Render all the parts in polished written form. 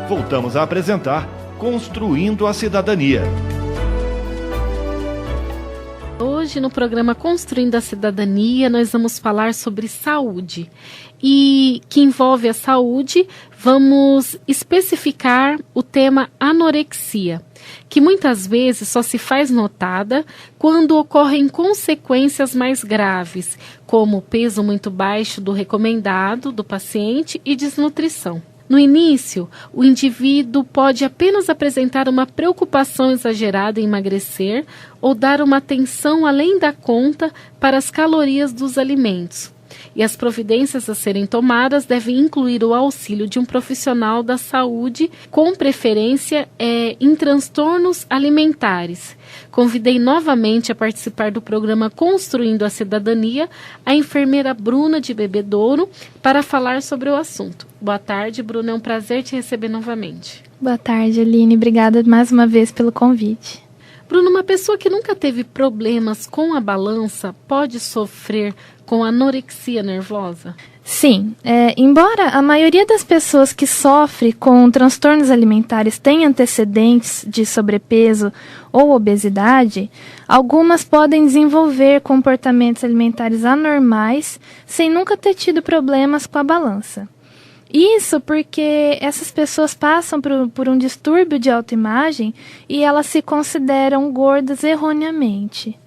Voltamos a apresentar Construindo a Cidadania. Hoje, no programa Construindo a Cidadania, nós vamos falar sobre saúde. E que envolve a saúde, vamos especificar o tema anorexia, que muitas vezes só se faz notada quando ocorrem consequências mais graves, como peso muito baixo do recomendado do paciente e desnutrição. No início, o indivíduo pode apenas apresentar uma preocupação exagerada em emagrecer ou dar uma atenção além da conta para as calorias dos alimentos. E as providências a serem tomadas devem incluir o auxílio de um profissional da saúde, com preferência em transtornos alimentares. Convidei novamente a participar do programa Construindo a Cidadania a enfermeira Bruna de Bebedouro para falar sobre o assunto. Boa tarde, Bruna, é um prazer te receber novamente. Boa tarde, Aline. Obrigada mais uma vez pelo convite. Bruna, uma pessoa que nunca teve problemas com a balança pode sofrer com anorexia nervosa? Sim, embora a maioria das pessoas que sofrem com transtornos alimentares tenha antecedentes de sobrepeso ou obesidade, algumas podem desenvolver comportamentos alimentares anormais sem nunca ter tido problemas com a balança. Isso porque essas pessoas passam por um distúrbio de autoimagem e elas se consideram gordas erroneamente.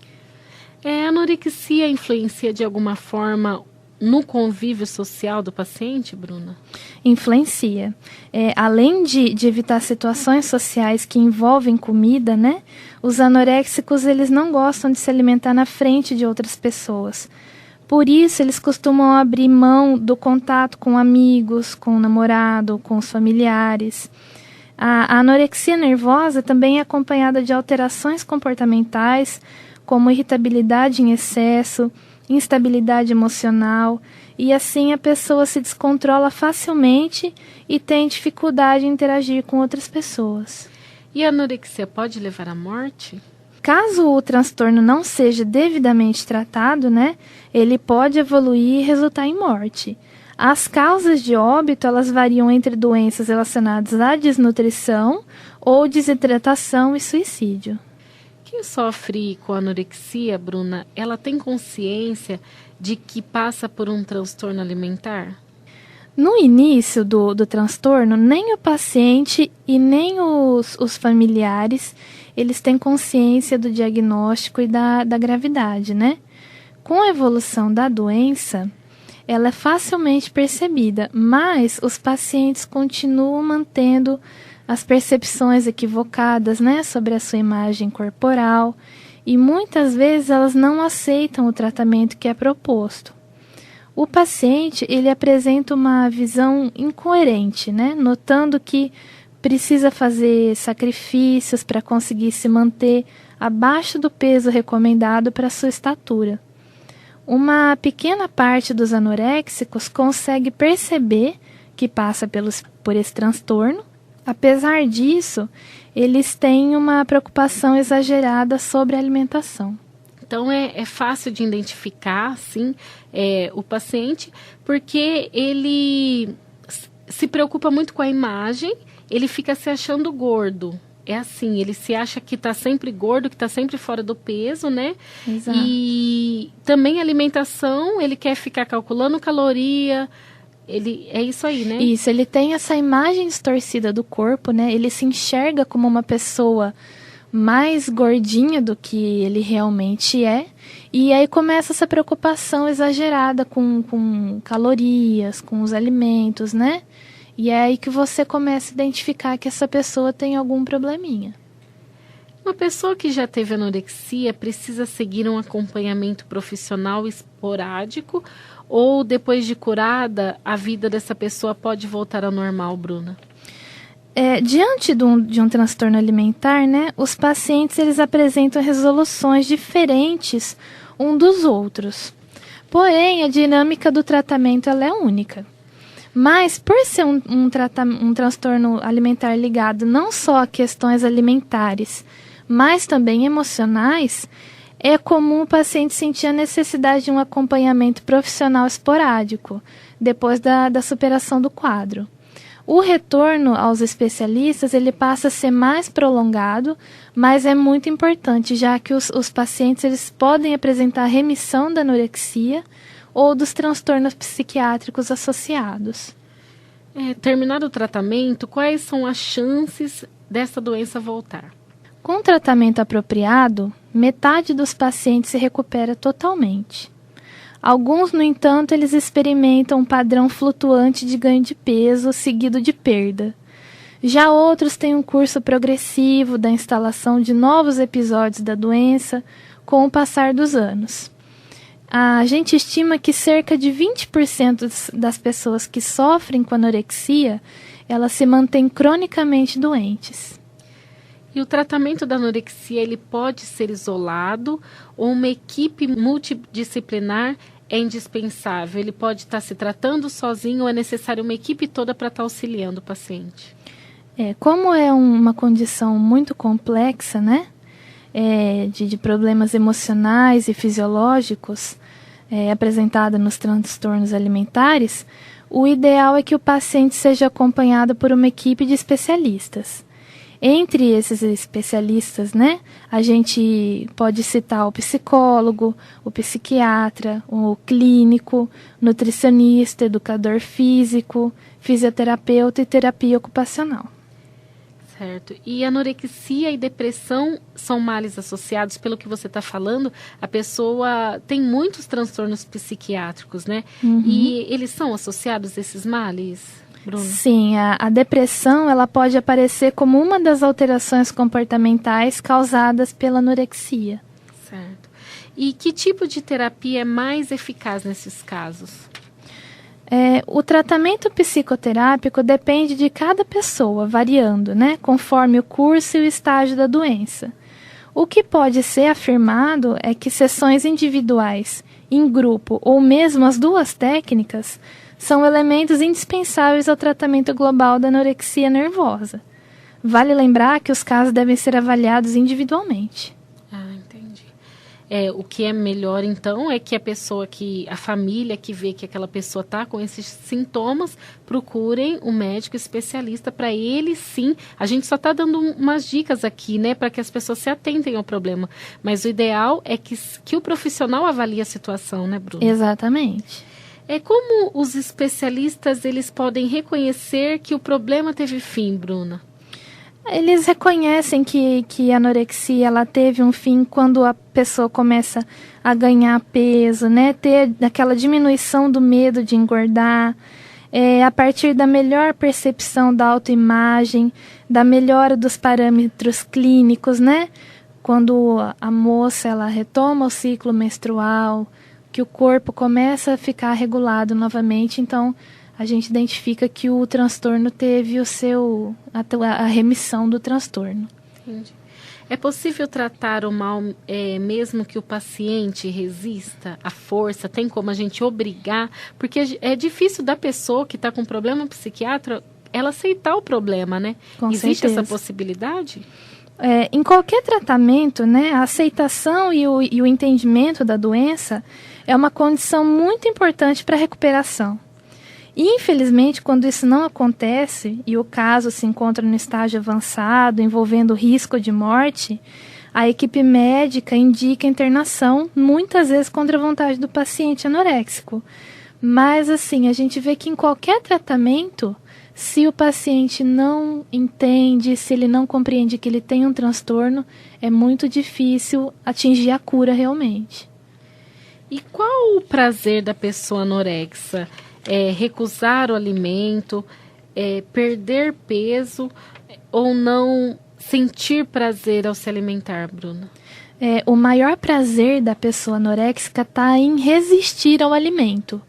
A anorexia influencia de alguma forma no convívio social do paciente, Bruna? Influencia. Além de evitar situações sociais que envolvem comida, né? Os anoréxicos eles não gostam de se alimentar na frente de outras pessoas. Por isso, eles costumam abrir mão do contato com amigos, com o namorado, com os familiares. A anorexia nervosa também é acompanhada de alterações comportamentais, como irritabilidade em excesso, instabilidade emocional, e assim a pessoa se descontrola facilmente e tem dificuldade em interagir com outras pessoas. E a anorexia pode levar à morte? Caso o transtorno não seja devidamente tratado, né, ele pode evoluir e resultar em morte. As causas de óbito, elas variam entre doenças relacionadas à desnutrição ou desidratação e suicídio. Quem sofre com anorexia, Bruna, ela tem consciência de que passa por um transtorno alimentar? No início do transtorno, nem o paciente e nem os familiares, eles têm consciência do diagnóstico e da gravidade, né? Com a evolução da doença, ela é facilmente percebida, mas os pacientes continuam mantendo as percepções equivocadas, né, sobre a sua imagem corporal, e muitas vezes elas não aceitam o tratamento que é proposto. O paciente, ele apresenta uma visão incoerente, né, notando que precisa fazer sacrifícios para conseguir se manter abaixo do peso recomendado para sua estatura. Uma pequena parte dos anoréxicos consegue perceber que passa por esse transtorno. Apesar disso, eles têm uma preocupação exagerada sobre a alimentação. Então é fácil de identificar, sim, o paciente, porque ele se preocupa muito com a imagem, ele fica se achando gordo. É assim, ele se acha que está sempre gordo, que está sempre fora do peso, né? Exato. E também a alimentação, ele quer ficar calculando caloria. É isso aí, né? Isso, ele tem essa imagem distorcida do corpo, né? Ele se enxerga como uma pessoa mais gordinha do que ele realmente é. E aí começa essa preocupação exagerada com calorias, com os alimentos, né? E é aí que você começa a identificar que essa pessoa tem algum probleminha. Uma pessoa que já teve anorexia precisa seguir um acompanhamento profissional esporádico ou depois de curada, a vida dessa pessoa pode voltar ao normal, Bruna? Diante de um transtorno alimentar, né, os pacientes eles apresentam resoluções diferentes um dos outros. Porém, a dinâmica do tratamento ela é única. Mas, por ser um transtorno alimentar ligado não só a questões alimentares, mas também emocionais, é comum o paciente sentir a necessidade de um acompanhamento profissional esporádico, depois da superação do quadro. O retorno aos especialistas ele passa a ser mais prolongado, mas é muito importante, já que os pacientes eles podem apresentar remissão da anorexia ou dos transtornos psiquiátricos associados. Terminado o tratamento, quais são as chances dessa doença voltar? Com tratamento apropriado, metade dos pacientes se recupera totalmente. Alguns, no entanto, eles experimentam um padrão flutuante de ganho de peso seguido de perda. Já outros têm um curso progressivo da instalação de novos episódios da doença com o passar dos anos. A gente estima que cerca de 20% das pessoas que sofrem com anorexia, elas se mantêm cronicamente doentes. E o tratamento da anorexia ele pode ser isolado ou uma equipe multidisciplinar é indispensável? Ele pode estar se tratando sozinho ou é necessário uma equipe toda para estar auxiliando o paciente? Como é uma condição muito complexa, né? De problemas emocionais e fisiológicos apresentada nos transtornos alimentares, o ideal é que o paciente seja acompanhado por uma equipe de especialistas. Entre esses especialistas, né, a gente pode citar o psicólogo, o psiquiatra, o clínico, nutricionista, educador físico, fisioterapeuta e terapia ocupacional. Certo. E anorexia e depressão são males associados, pelo que você está falando, a pessoa tem muitos transtornos psiquiátricos, né? Uhum. E eles são associados a esses males, Bruna? Sim, a depressão ela pode aparecer como uma das alterações comportamentais causadas pela anorexia. Certo. E que tipo de terapia é mais eficaz nesses casos? O tratamento psicoterápico depende de cada pessoa, variando, né, conforme o curso e o estágio da doença. O que pode ser afirmado é que sessões individuais, em grupo ou mesmo as duas técnicas são elementos indispensáveis ao tratamento global da anorexia nervosa. Vale lembrar que os casos devem ser avaliados individualmente. Entendi. O que é melhor, então, é que a família que vê que aquela pessoa está com esses sintomas, procurem um médico especialista para ele, sim. A gente só está dando umas dicas aqui, né, para que as pessoas se atentem ao problema. Mas o ideal é que o profissional avalie a situação, né, Bruna? Exatamente. Como os especialistas eles podem reconhecer que o problema teve fim, Bruna? Eles reconhecem que a anorexia ela teve um fim quando a pessoa começa a ganhar peso, né? Ter aquela diminuição do medo de engordar, a partir da melhor percepção da autoimagem, da melhora dos parâmetros clínicos, né? Quando a moça ela retoma o ciclo menstrual, que o corpo começa a ficar regulado novamente, então a gente identifica que o transtorno teve a remissão do transtorno. Entendi. É possível tratar o mal mesmo que o paciente resista à força? Tem como a gente obrigar? Porque é difícil da pessoa que está com problema psiquiátrico ela aceitar o problema, né? Com Existe certeza. essa possibilidade? Em qualquer tratamento, né, a aceitação e o entendimento da doença é uma condição muito importante para a recuperação. E, infelizmente, quando isso não acontece e o caso se encontra no estágio avançado, envolvendo risco de morte, a equipe médica indica internação, muitas vezes contra a vontade do paciente anoréxico. Mas, assim, a gente vê que em qualquer tratamento, se o paciente não entende, se ele não compreende que ele tem um transtorno, é muito difícil atingir a cura realmente. E qual o prazer da pessoa anorexa? Recusar o alimento, perder peso ou não sentir prazer ao se alimentar, Bruna? O maior prazer da pessoa anoréxica está em resistir ao alimento.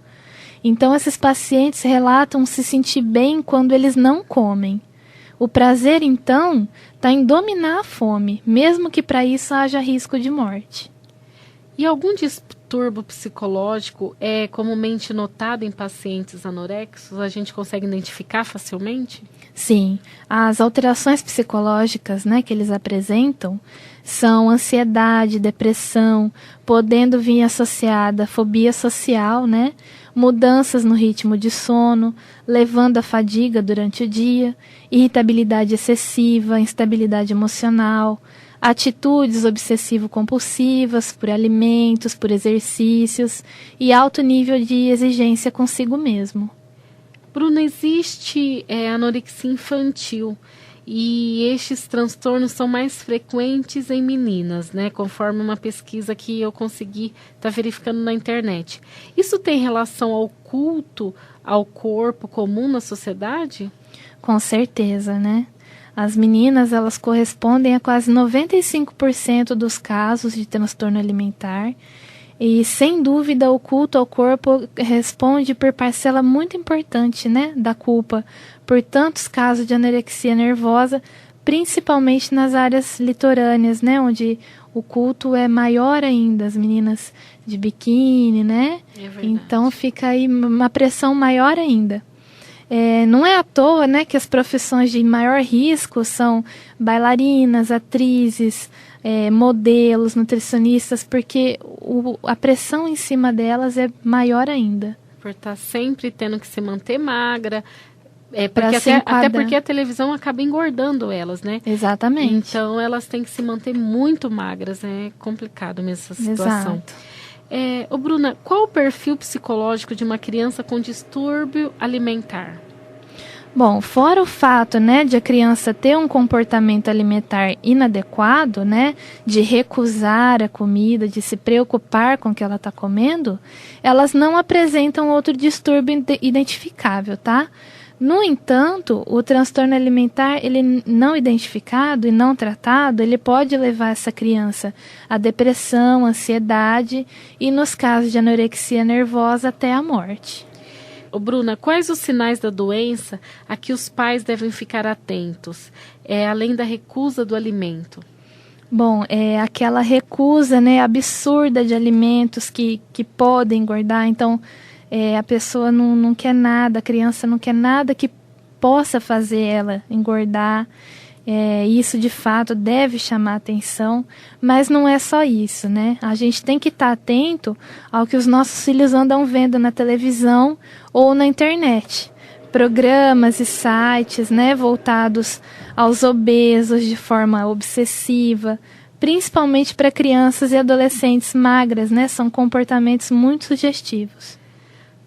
Então, esses pacientes relatam se sentir bem quando eles não comem. O prazer, então, está em dominar a fome, mesmo que para isso haja risco de morte. E algum distúrbio distúrbio psicológico é comumente notado em pacientes anorexos? A gente consegue identificar facilmente? Sim, as alterações psicológicas, né, que eles apresentam são ansiedade, depressão, podendo vir associada a fobia social, né, mudanças no ritmo de sono, levando à fadiga durante o dia, irritabilidade excessiva, instabilidade emocional, atitudes obsessivo-compulsivas por alimentos, por exercícios e alto nível de exigência consigo mesmo. Bruna, existe anorexia infantil e estes transtornos são mais frequentes em meninas, né? Conforme uma pesquisa que eu consegui estar verificando na internet. Isso tem relação ao culto ao corpo comum na sociedade? Com certeza, né? As meninas, elas correspondem a quase 95% dos casos de transtorno alimentar e, sem dúvida, o culto ao corpo responde por parcela muito importante, né, da culpa por tantos casos de anorexia nervosa, principalmente nas áreas litorâneas, né, onde o culto é maior ainda, as meninas de biquíni, né? É verdade. Então fica aí uma pressão maior ainda. Não é à toa, né, que as profissões de maior risco são bailarinas, atrizes, modelos, nutricionistas, porque a pressão em cima delas é maior ainda. Por estar sempre tendo que se manter magra, até porque a televisão acaba engordando elas, né? Exatamente. Então elas têm que se manter muito magras, é complicado mesmo essa situação. Exato. Bruna, qual o perfil psicológico de uma criança com distúrbio alimentar? Bom, fora o fato, né, de a criança ter um comportamento alimentar inadequado, né, de recusar a comida, de se preocupar com o que ela está comendo, elas não apresentam outro distúrbio identificável, tá? No entanto, o transtorno alimentar, ele não identificado e não tratado, ele pode levar essa criança a depressão, ansiedade e, nos casos de anorexia nervosa, até a morte. Bruna, quais os sinais da doença a que os pais devem ficar atentos, além da recusa do alimento? Bom, aquela recusa, né, absurda de alimentos que podem engordar. Então, a pessoa não quer nada, a criança não quer nada que possa fazer ela engordar. Isso, de fato, deve chamar atenção, mas não é só isso, né? A gente tem que estar atento ao que os nossos filhos andam vendo na televisão ou na internet. Programas e sites, né, voltados aos obesos de forma obsessiva, principalmente para crianças e adolescentes magras, né? São comportamentos muito sugestivos.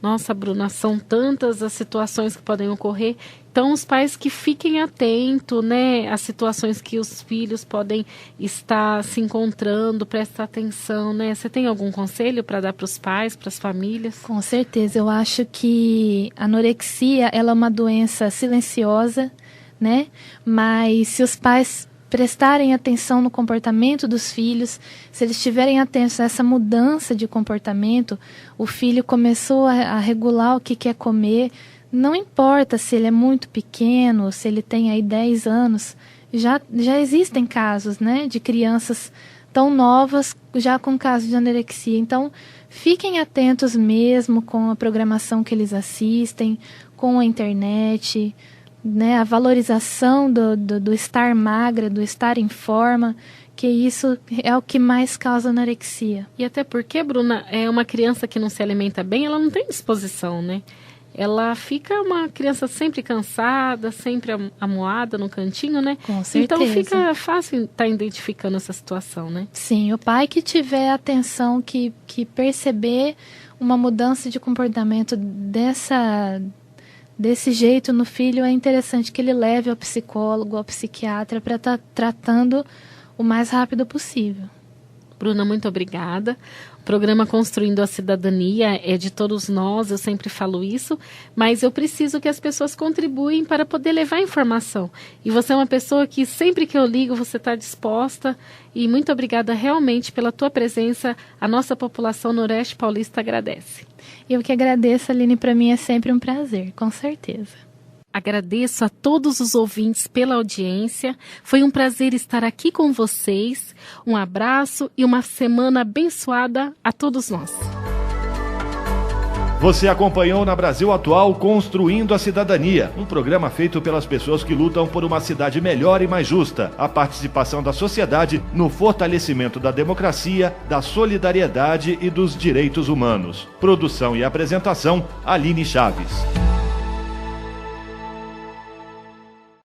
Nossa, Bruna, são tantas as situações que podem ocorrer. Então, os pais que fiquem atentos, né, às situações que os filhos podem estar se encontrando, prestar atenção, né? Você tem algum conselho para dar para os pais, para as famílias? Com certeza, eu acho que a anorexia, ela é uma doença silenciosa, né? Mas se os pais prestarem atenção no comportamento dos filhos, se eles estiverem atentos a essa mudança de comportamento, o filho começou a regular o que quer comer, não importa se ele é muito pequeno, se ele tem aí 10 anos, já existem casos, né, de crianças tão novas já com casos de anorexia. Então, fiquem atentos mesmo com a programação que eles assistem, com a internet, né, a valorização do estar magra, do estar em forma, que isso é o que mais causa anorexia. E até porque, Bruna, uma criança que não se alimenta bem, ela não tem disposição, né? Ela fica uma criança sempre cansada, sempre amuada no cantinho, né? Com certeza. Então fica fácil estar identificando essa situação, né? Sim, o pai que tiver atenção, que perceber uma mudança de comportamento desse jeito no filho, é interessante que ele leve ao psicólogo, ao psiquiatra, para estar tratando o mais rápido possível. Bruna, muito obrigada. O programa Construindo a Cidadania é de todos nós, eu sempre falo isso, mas eu preciso que as pessoas contribuem para poder levar informação. E você é uma pessoa que sempre que eu ligo você está disposta, e muito obrigada realmente pela tua presença. A nossa população Noroeste Paulista agradece. Eu que agradeço, Aline, para mim é sempre um prazer, com certeza. Agradeço a todos os ouvintes pela audiência. Foi um prazer estar aqui com vocês. Um abraço e uma semana abençoada a todos nós. Você acompanhou na Brasil Atual Construindo a Cidadania, um programa feito pelas pessoas que lutam por uma cidade melhor e mais justa, a participação da sociedade no fortalecimento da democracia, da solidariedade e dos direitos humanos. Produção e apresentação, Aline Chaves.